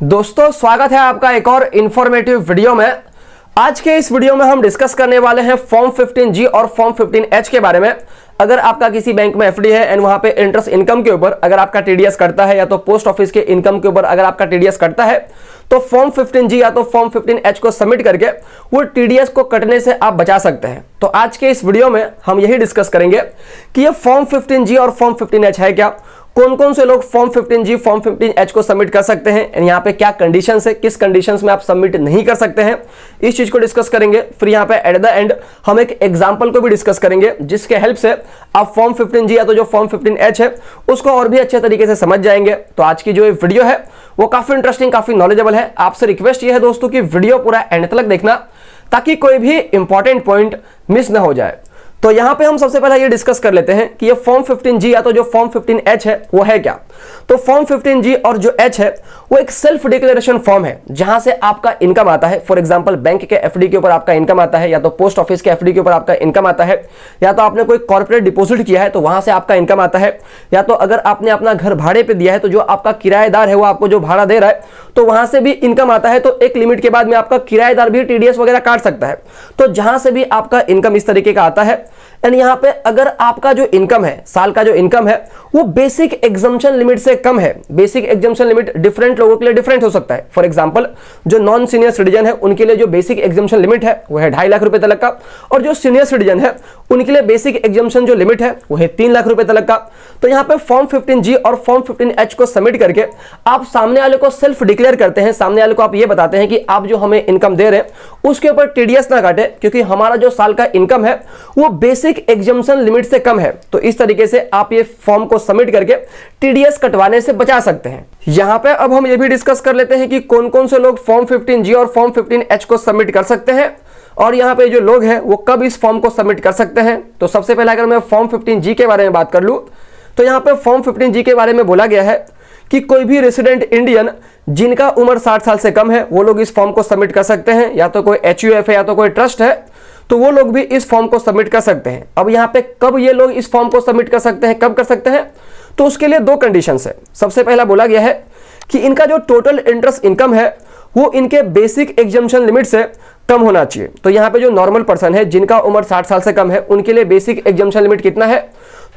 दोस्तों स्वागत है आपका एक और इंफॉर्मेटिव वीडियो में। आज के इस वीडियो में हम डिस्कस करने वाले हैं फॉर्म 15G और फॉर्म 15H के बारे में। अगर आपका किसी बैंक में एफडी है एंड वहां पे इंटरेस्ट इनकम के ऊपर अगर आपका टीडीएस कटता है या तो पोस्ट ऑफिस के इनकम के ऊपर अगर आपका टीडीएस कटता है तो फॉर्म 15G या तो फॉर्म 15H को सबमिट करके वो टीडीएस को कटने से आप बचा सकते हैं। तो आज के इस वीडियो में हम यही डिस्कस करेंगे कि ये फॉर्म 15G और फॉर्म 15H है क्या, कौन कौन से लोग फॉर्म 15G फॉर्म 15H को सबमिट कर सकते हैं, यहाँ पे क्या कंडीशंस है, किस कंडीशंस में आप सबमिट नहीं कर सकते हैं, इस चीज को डिस्कस करेंगे। फिर यहाँ पे एट द एंड हम एक एग्जांपल को भी डिस्कस करेंगे जिसके हेल्प से आप फॉर्म 15G या तो जो फॉर्म 15H है उसको और भी अच्छे तरीके से समझ जाएंगे। तो आज की जो ये वीडियो है वो काफी इंटरेस्टिंग, काफी नॉलेजेबल है। आपसे रिक्वेस्ट ये है दोस्तों कि वीडियो पूरा एंड तक देखना ताकि कोई भी इंपॉर्टेंट पॉइंट मिस ना हो जाए। तो यहां पे हम सबसे पहले ये डिस्कस कर लेते हैं कि ये फॉर्म 15G या तो जो फॉर्म 15H है वो है क्या। तो फॉर्म 15G और जो H है वो एक सेल्फ डिक्लेरेशन फॉर्म है जहां से आपका इनकम आता है। फॉर एग्जांपल बैंक के एफडी के ऊपर आपका इनकम आता है, या तो पोस्ट ऑफिस के एफडी के ऊपर आपका इनकम आता है, या तो आपने कोई कॉर्पोरेट डिपॉजिट किया है तो वहां से आपका इनकम आता है, या तो अगर आपने अपना घर भाड़े पे दिया है तो जो आपका किराएदार है वो आपको जो भाड़ा दे रहा है तो वहां से भी इनकम आता है। तो एक लिमिट के बाद में आपका किराएदार भी टीडीएस वगैरह काट सकता है। तो जहां से भी आपका इनकम इस तरीके का आता है एंड यहाँ पे अगर आपका जो इनकम है, साल का जो इनकम है वो बेसिक एग्जम्पशन लिमिट से कम है। बेसिक एग्जम्पशन लिमिट डिफरेंट लोगों के लिए डिफरेंट हो सकता है। फॉर एग्जांपल जो नॉन सीनियर सिटीजन है उनके लिए जो बेसिक एग्जम्पशन लिमिट है वो है 2.5 लाख रुपए तक का, और जो सीनियर सिटीजन है उनके लिए बेसिक एग्जम्पशन जो लिमिट है वो है 3 लाख रुपए तक का। तो यहाँ पे फॉर्म 15G और फॉर्म 15H को सबमिट करके आप सामने वाले को सेल्फ डिक्लेयर करते हैं। सामने वाले को आप ये बताते हैं कि आप जो हमें इनकम दे रहे हैं उसके ऊपर टीडीएस ना काटे क्योंकि हमारा जो साल का इनकम है वो बेसिक एग्जम्पशन लिमिट से कम है। तो इस तरीके से आप ये फॉर्म को सबमिट करके टीडीएस कटवाने से बचा सकते हैं। यहां पे अब हम ये भी डिस्कस कर लेते हैं कि कौन कौन से लोग फॉर्म 15G और फॉर्म 15H को सबमिट कर सकते हैं और यहाँ पे जो लोग हैं वो कब इस फॉर्म को सबमिट कर सकते हैं। तो सबसे पहले अगर मैं फॉर्म 15G के बारे में बात कर लूं तो यहाँ पे फॉर्म 15G के बारे में बोला गया है कि कोई भी रेसिडेंट इंडियन जिनका उम्र 60 साल से कम है वो लोग इस फॉर्म को सबमिट कर सकते हैं, या तो कोई HUF है या तो कोई ट्रस्ट है तो वो लोग भी इस फॉर्म को सबमिट कर सकते हैं। अब यहाँ पे कब ये लोग इस फॉर्म को सबमिट कर सकते हैं, कब कर सकते हैं, तो उसके लिए 2 कंडीशंस है। सबसे पहला बोला गया है कि इनका जो टोटल इंटरेस्ट इनकम है वो इनके बेसिक एग्जम्पशन लिमिट से कम होना चाहिए। तो यहाँ पे जो नॉर्मल पर्सन है जिनका उम्र 60 साल से कम है उनके लिए बेसिक एग्जम्पशन लिमिट कितना है,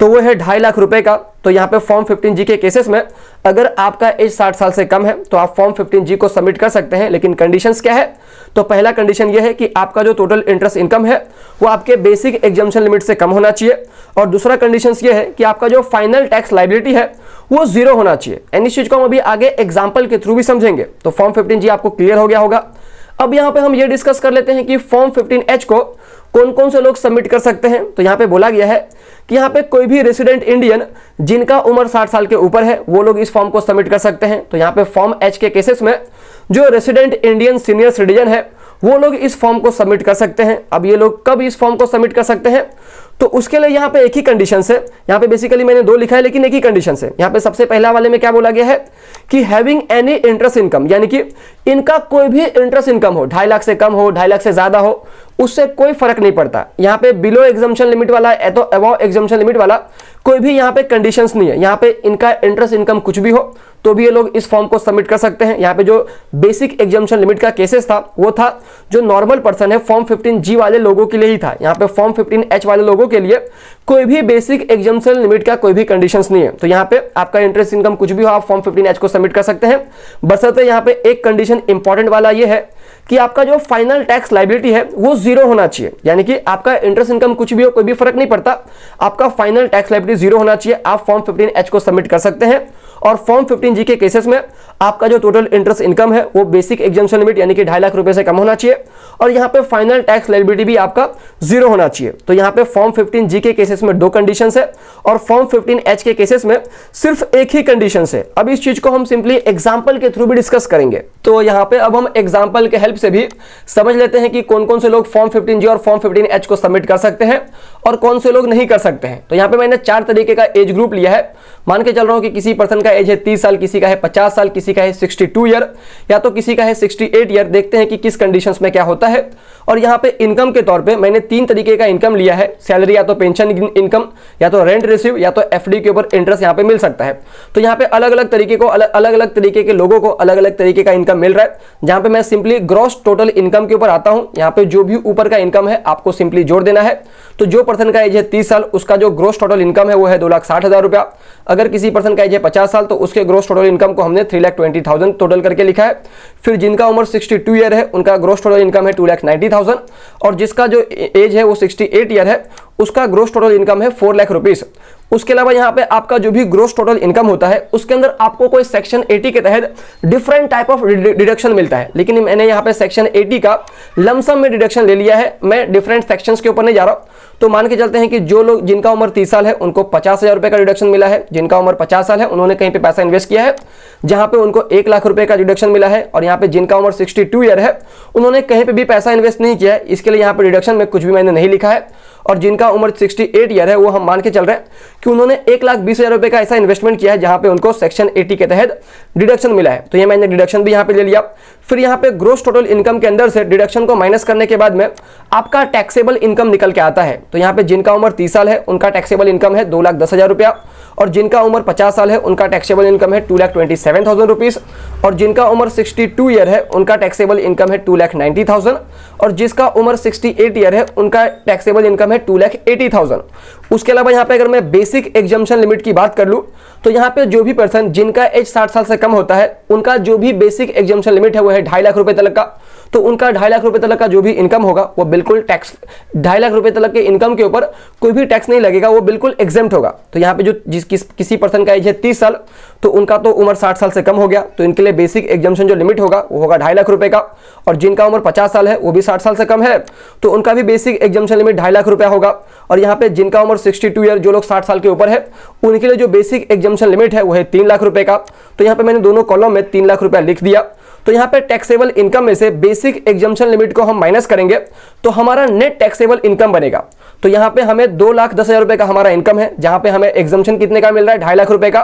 तो वो है 2.5 लाख रुपए का। तो यहाँ पे फॉर्म 15G के केसेस में अगर आपका एज 60 साल से कम है तो आप फॉर्म 15G को सबमिट कर सकते हैं। लेकिन कंडीशंस क्या है, तो पहला कंडीशन ये है कि आपका जो टोटल इंटरेस्ट इनकम है वो आपके बेसिक एग्जम्पशन लिमिट से कम होना चाहिए, और दूसरा कंडीशन ये है कि आपका जो फाइनल टैक्स लायबिलिटी है वो 0 होना चाहिए। एंड इस चीज को हम अभी आगे एग्जाम्पल के थ्रू भी समझेंगे। तो फॉर्म 15G आपको क्लियर हो गया होगा। अब यहाँ पे हम ये डिस्कस कर लेते हैं कि फॉर्म 15H को कौन कौन से लोग सबमिट कर सकते हैं। तो यहाँ पे बोला गया है कि यहाँ पे कोई भी रेसिडेंट इंडियन जिनका उम्र 60 साल के ऊपर है वो लोग इस फॉर्म को सबमिट कर सकते हैं। तो यहाँ पे फॉर्म H के केसेस में जो रेसिडेंट इंडियन सीनियर सिटीजन है वो लोग इस फॉर्म को सबमिट कर सकते हैं। अब ये लोग कब इस फॉर्म को सबमिट कर सकते हैं, तो उसके लिए यहाँ पे एक ही कंडीशन है। यहाँ पे बेसिकली मैंने 2 लिखा है लेकिन एक ही कंडीशन है। यहाँ पे सबसे पहला वाले में क्या बोला गया है कि हैविंग एनी इंटरेस्ट इनकम, यानी कि इनका कोई भी इंटरेस्ट इनकम हो, 2.5 लाख से कम हो, 2.5 लाख से ज्यादा हो, उससे कोई फर्क नहीं पड़ता। यहाँ पे बिलो एग्जम्पशन लिमिट वाला या तो अबव एग्जम्पशन लिमिट वाला कोई भी यहाँ पे कंडीशंस नहीं है। यहाँ पे इनका इंटरेस्ट इनकम कुछ भी हो तो भी ये लोग इस फॉर्म को सबमिट कर सकते हैं। यहाँ पे जो बेसिक एग्जम्पशन लिमिट का केसेस था वो था जो नॉर्मल पर्सन है फॉर्म 15G वाले लोगों के लिए ही था। यहाँ पे फॉर्म 15H वाले लोगों के लिए कोई भी बेसिक एग्जम्पशन लिमिट का कोई भी कंडीशंस नहीं है। तो यहाँ पे आपका इंटरेस्ट इनकम कुछ भी हो आप फॉर्म 15H को सबमिट कर सकते हैं, बशर्ते यहाँ पे एक कंडीशन इंपॉर्टेंट वाला ये है कि आपका जो फाइनल टैक्स लायबिलिटी है वो 0 होना चाहिए। यानी कि आपका इंटरेस्ट इनकम कुछ भी हो कोई भी फर्क नहीं पड़ता, आपका फाइनल टैक्स लायबिलिटी 0 होना चाहिए। आप फॉर्म 15H को सबमिट कर सकते हैं। और फॉर्म 15G के केसेस में आपका जो टोटल इंटरेस्ट इनकम है वो बेसिक एग्जम्पशन लिमिट यानी कि 2.5 लाख रुपए से कम होना चाहिए, और यहाँ पे फाइनल टैक्स लायबिलिटी भी आपका 0 होना चाहिए। तो यहाँ पे फॉर्म 15G के केसेस में 2 कंडीशंस है और फॉर्म 15H के केसेस में सिर्फ एक ही कंडीशन है। अब इस चीज को हम सिंपली एग्जाम्पल के थ्रू भी डिस्कस करेंगे। तो यहाँ पे अब हम एग्जाम्पल के हेल्प से भी समझ लेते हैं कि कौन कौन से लोग फॉर्म 15G और फॉर्म 15H को सबमिट कर सकते हैं और कौन से लोग नहीं कर सकते हैं। तो यहाँ पे मैंने 4 तरीके का एज ग्रुप लिया है। मान के चल रहा हूं कि किसी पर्सन का एज है 30 साल, किसी का है 50 साल, किसी किसी का है 62 ईयर, या तो किसी का है 68 ईयर। देखते हैं कि किस कंडीशंस में क्या होता है। और यहाँ पे इनकम के तौर पे मैंने 3 तरीके का इनकम लिया है, सैलरी या तो पेंशन इनकम, या तो रेंट रिसीव, या तो एफडी के ऊपर इंटरेस्ट यहाँ पे मिल सकता है। तो यहाँ पे अलग अलग तरीके के लोगों को अलग अलग तरीके का इनकम मिल रहा है। जहाँ पे मैं सिंपली ग्रॉस टोटल इनकम के ऊपर आता हूँ। यहाँ पे जो भी ऊपर का इनकम है आपको सिंपली जोड़ देना है। तो जो पर्सन का एज है 30 साल, उसका जो ग्रॉस टोटल इनकम है वो है 2,60,000 रुपया। अगर किसी पर्सन का एज है 50 साल, तो उसके ग्रॉस टोटल इनकम को हमने 3,20,000 टोटल करके लिखा है। फिर जिनका उम्र 62 ईयर है, उनका ग्रॉस टोटल इनकम है 2,90,000। और जिसका जो एज है वो 68 ईयर है, उसका ग्रॉस टोटल इनकम है 4 लाख रुपीस। उसके अलावा यहाँ पे आपका जो भी ग्रॉस टोटल इनकम होता है, उसके अंदर आपको कोई सेक्शन 80 के तहत डिफरेंट टाइप ऑफ डिडक्शन मिलता है। लेकिन मैंने यहाँ पे सेक्शन 80 का लमसम में डिडक्शन ले लिया है। मैं डिफरेंट सेक्शंस के ऊपर नहीं जा रहा। तो मान के चलते हैं कि जो लोग जिनका उम्र 30 साल है, उनको 50,000 रुपए का डिडक्शन मिला है। जिनका उम्र 50 साल है, उन्होंने कहीं पे पैसा इन्वेस्ट किया है जहां पे उनको 1 लाख रुपए का डिडक्शन मिला है। और यहाँ पे जिनका उम्र 62 ईयर है, उन्होंने कहीं पे भी पैसा इन्वेस्ट नहीं किया है, इसके लिए यहाँ पे डिडक्शन में कुछ भी मैंने नहीं लिखा है। और जिनका उम्र 68 ईयर है, वो हम मान के चल रहे हैं कि उन्होंने 1,20,000 रुपए का ऐसा इन्वेस्टमेंट किया है जहां पे उनको सेक्शन 80 के तहत डिडक्शन मिला है। तो ये मैंने डिडक्शन भी यहाँ पे ले लिया। फिर यहाँ पे ग्रोस टोटल इनकम के अंदर से डिडक्शन को माइनस करने के बाद में आपका टैक्सेबल इनकम निकल के आता है। तो यहाँ पे जिनका उम्र 30 साल है, उनका टैक्सेबल इनकम है 2,10,000 रुपया। और जिनका उम्र 50 साल है, उनका टैक्सेबल इनकम है 2,27,000 रुपीस। और जिनका उम्र 62 ईयर है, उनका टैक्सेबल इनकम है 2,90,000। और जिसका उम्र 68 ईयर है, उनका टैक्सेबल इनकम है 2,80,000। उसके अलावा यहाँ पे अगर मैं बेसिक एग्जम्पशन लिमिट की बात कर लूँ, तो यहाँ पे जो भी पर्सन जिनका एज 60 साल से कम होता है, उनका जो भी बेसिक एग्जम्पशन लिमिट है वो है 2.5 लाख रुपए तक का। तो उनका 2.5 लाख रुपए तक का जो भी इनकम होगा वो बिल्कुल टैक्स, 2.5 लाख रुपए तक के इनकम के ऊपर कोई भी टैक्स नहीं लगेगा, वो बिल्कुल एग्जेम्प्ट होगा। तो यहाँ पे जो किसी पर्सन का एज है 30 साल, तो उनका तो उम्र 60 साल से कम हो गया, तो इनके लिए बेसिक एग्जम्पशन जो लिमिट होगा वो होगा 2.5 लाख रुपए का। और जिनका उम्र 50 साल है, वो भी 60 साल से कम है, तो उनका भी बेसिक एग्जम्पशन लिमिट 2.5 लाख रुपया होगा। और यहाँ पे जिनका उम्र 62 ईयर, जो लोग 60 साल के ऊपर है, उनके लिए जो बेसिक एग्जम्पशन लिमिट है वो है 3 लाख रुपए का। तो यहाँ पे मैंने दोनों कॉलम में 3 लाख रुपया लिख दिया। तो यहाँ पे टैक्सेबल इनकम में से बेसिक एग्जम्पशन लिमिट को हम माइनस करेंगे तो हमारा नेट टैक्सेबल इनकम बनेगा। तो यहाँ पे हमें 2,10,000 रुपए का हमारा इनकम है, जहां पे हमें एग्जम्पशन कितने का मिल रहा है, 2.5 लाख रुपए का।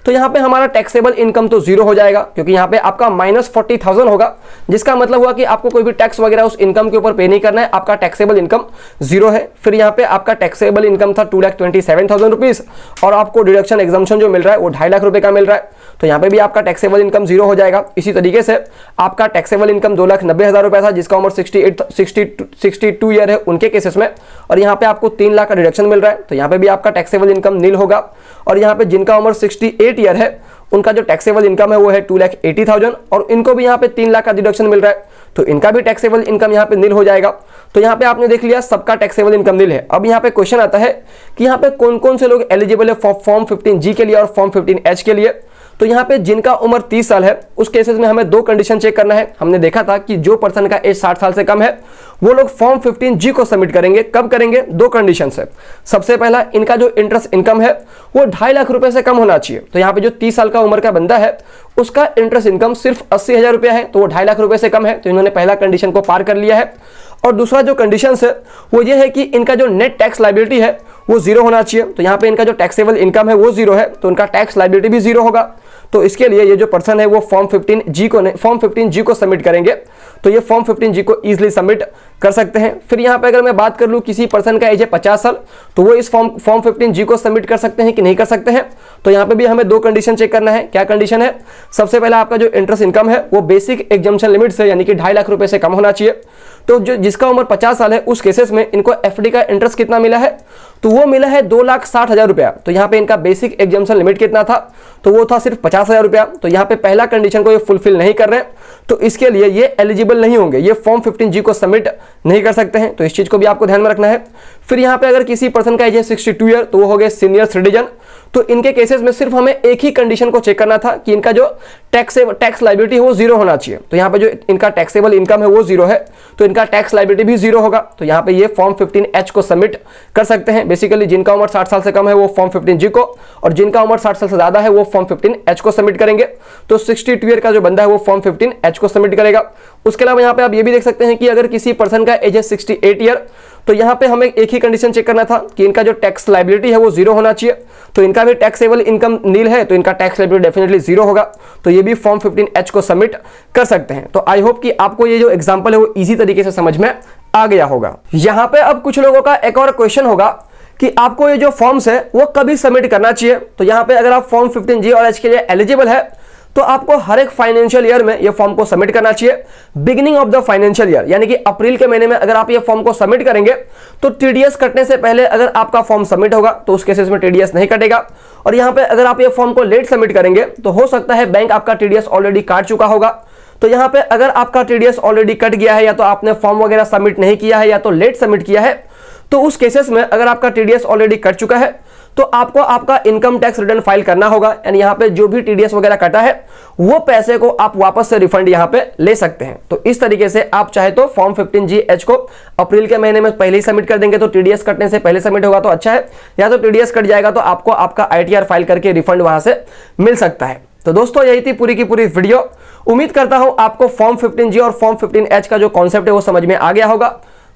तो यहाँ पे हमारा टैक्सेबल इनकम तो जीरो हो जाएगा, क्योंकि यहाँ पे आपका -40,000 होगा, जिसका मतलब हुआ कि आपको कोई भी टैक्स वगैरह उस इनकम के ऊपर पे नहीं करना है, आपका टैक्सेबल इनकम जीरो है। फिर यहाँ पे आपका टैक्सेबल इनकम था 2,27,000 रुपीज, और आपको डिडक्शन एग्जम्पशन जो मिल रहा है वो 2.5 लाख रुपए का मिल रहा है। तो यहाँ पे भी आपका टैक्सेबल इनकम जीरो हो जाएगा। इसी तरीके से आपका टैक्सेबल इनकम 2,90,000 रुपया था, जिसका उम्र 62 ईयर है उनके केसेस में, और यहाँ पे आपको 3 लाख का डिडक्शन मिल रहा है। तो यहाँ पे भी आपका टैक्सेबल इनकम नील होगा। और यहाँ पे जिनका उम्र 68 ईयर है, उनका जो टैक्सेबल इनकम है वो है 2,80,000, और इनको भी यहाँ पे 3 लाख का डिडक्शन मिल रहा है, तो इनका भी टैक्सेबल इनकम यहाँ पे नील हो जाएगा। तो यहाँ पे आपने देख लिया सबका टैक्सेबल इनकम नील है। अब यहाँ पे क्वेश्चन आता है कि यहाँ पे कौन कौन से लोग एलिजिबल है फॉर्म 15G के लिए और फॉर्म 15H के लिए। तो यहाँ पे जिनका उम्र 30 साल है, उस केसेस में हमें 2 कंडीशन चेक करना है। हमने देखा था कि जो पर्सन का एज 60 साल से कम है, वो लोग फॉर्म 15G को सबमिट करेंगे। कब करेंगे? 2 कंडीशन है। सबसे पहला, इनका जो इंटरेस्ट इनकम है वो 2.5 लाख रुपए से कम होना चाहिए। तो यहाँ पे जो 30 साल का उम्र का बंदा है, उसका इंटरेस्ट इनकम सिर्फ 80,000 रुपया है, तो वो 2.5 लाख रुपए से कम है, तो इन्होंने पहला कंडीशन को पार कर लिया है। और दूसरा जो कंडीशन है वो ये है कि इनका जो नेट टैक्स लायबिलिटी है वो जीरो होना चाहिए। तो यहाँ पे इनका जो टैक्सेबल इनकम है वो जीरो है, तो उनका टैक्स लायबिलिटी भी जीरो होगा। तो इसके लिए ये जो पर्सन है वो फॉर्म 15G को सबमिट करेंगे। तो ये फॉर्म 15G को इजीली सबमिट कर सकते हैं। फिर यहाँ पे अगर मैं बात कर लूँ किसी पर्सन का एज है 50 साल, तो वो इस फॉर्म 15G को सबमिट कर सकते हैं कि नहीं कर सकते हैं। तो यहाँ पे भी हमें 2 कंडीशन चेक करना है। क्या कंडीशन है? सबसे पहला, आपका जो इंटरेस्ट इनकम है वो बेसिक एग्जम्पशन लिमिट से यानी कि 2.5 लाख रुपए से कम होना चाहिए। तो जो जिसका उम्र 50 साल है, उस केसेस में इनको एफडी का इंटरेस्ट कितना मिला है? तो वो मिला है 2,60,000 रुपया। तो यहाँ पे इनका बेसिक एग्जम्पशन लिमिट कितना था? तो वो था सिर्फ 50,000 रुपया। तो यहाँ पे पहला कंडीशन को ये फुलफिल नहीं कर रहे हैं, तो इसके लिए ये एलिजिबल नहीं होंगे, ये फॉर्म 15G को सबमिट नहीं कर सकते हैं। तो इस चीज को भी आपको ध्यान में रखना है। फिर यहाँ पे अगर किसी पर्सन का एज है 62 ईयर, तो वो हो गए सीनियर सिटीजन। तो इनके केसेस में सिर्फ हमें एक ही कंडीशन को चेक करना था कि इनका जो टैक्स लायबिलिटी है वो जीरो होना चाहिए। तो यहाँ पे जो इनका टैक्सेबल इनकम है वो जीरो है, तो इनका टैक्स लायबिलिटी भी जीरो होगा। तो यहाँ पे ये फॉर्म 15H को सबमिट कर सकते हैं। बेसिकली जिनका उम्र 60 साल से कम है वो फॉर्म 15G को, और जिनका उम्र 60 साल से ज्यादा है वो फॉर्म 15H को सबमिट करेंगे। तो 62 ईयर का जो बंदा है वो फॉर्म 15H को सबमिट करेगा। उसके अलावा यहाँ पे आप ये भी देख सकते हैं कि अगर किसी पर्सन का एज है 68 ईयर, तो यहाँ पे हमें एक ही कंडीशन चेक करना था कि इनका जो टैक्स लायबिलिटी है वो जीरो होना चाहिए। तो इनका भी टैक्सेबल इनकम नील है, तो इनका टैक्स लायबिलिटी डेफिनेटली जीरो होगा। तो ये भी फॉर्म 15H को सबमिट कर सकते हैं। तो आई होप कि आपको ये जो एग्जाम्पल है वो ईजी तरीके से समझ में आ गया होगा। यहाँ पे अब कुछ लोगों का एक और क्वेश्चन होगा कि आपको ये जो फॉर्म्स है वो कभी सबमिट करना चाहिए। तो यहाँ पे अगर आप फॉर्म 15G और H के लिए एलिजिबल है तो आपको हर एक फाइनेंशियल ईयर में ये फॉर्म को सबमिट करना चाहिए। Beginning of the financial year यानी कि अप्रैल के महीने में अगर आप ये फॉर्म को सबमिट करेंगे तो टीडीएस कटने से पहले अगर आपका फॉर्म सबमिट होगा तो उस केसेस में टीडीएस नहीं कटेगा। और यहाँ पे अगर आप ये फॉर्म को लेट सबमिट करेंगे तो हो सकता है बैंक आपका टीडीएस ऑलरेडी काट चुका होगा। तो यहाँ पे अगर आपका टीडीएस ऑलरेडी कट गया है या तो आपने फॉर्म वगैरह सबमिट नहीं किया है या तो लेट सबमिट किया है, तो उस केसेस में अगर आपका टीडीएस ऑलरेडी कट चुका है तो आपको आपका इनकम टैक्स रिटर्न फाइल करना होगा। यानी यहाँ पे जो भी टीडीएस वगैरह कटा है वो पैसे को आप वापस से रिफंड यहाँ पे ले सकते हैं। तो इस तरीके से आप चाहे तो फॉर्म 15G/H को अप्रैल के महीने में पहले ही सबमिट कर देंगे तो टीडीएस कटने से पहले सबमिट होगा तो अच्छा है, या तो टीडीएस कट जाएगा तो आपको आपका ITR फाइल करके रिफंड वहां से मिल सकता है। तो दोस्तों यही थी पूरी की पूरी वीडियो। उम्मीद करता हूं आपको फॉर्म 15G और फॉर्म 15H का जो कॉन्सेप्ट है वो समझ में आ गया होगा।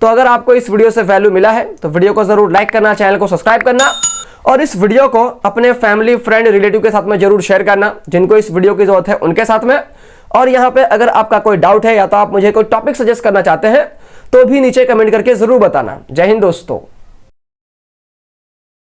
तो अगर आपको इस वीडियो से वैल्यू मिला है तो वीडियो को जरूर लाइक करना, चैनल को सब्सक्राइब करना और इस वीडियो को अपने फैमिली, फ्रेंड, रिलेटिव के साथ में जरूर शेयर करना जिनको इस वीडियो की जरूरत है उनके साथ में। और यहाँ पे अगर आपका कोई डाउट है या तो आप मुझे कोई टॉपिक सजेस्ट करना चाहते हैं तो भी नीचे कमेंट करके जरूर बताना। जय हिंद दोस्तों।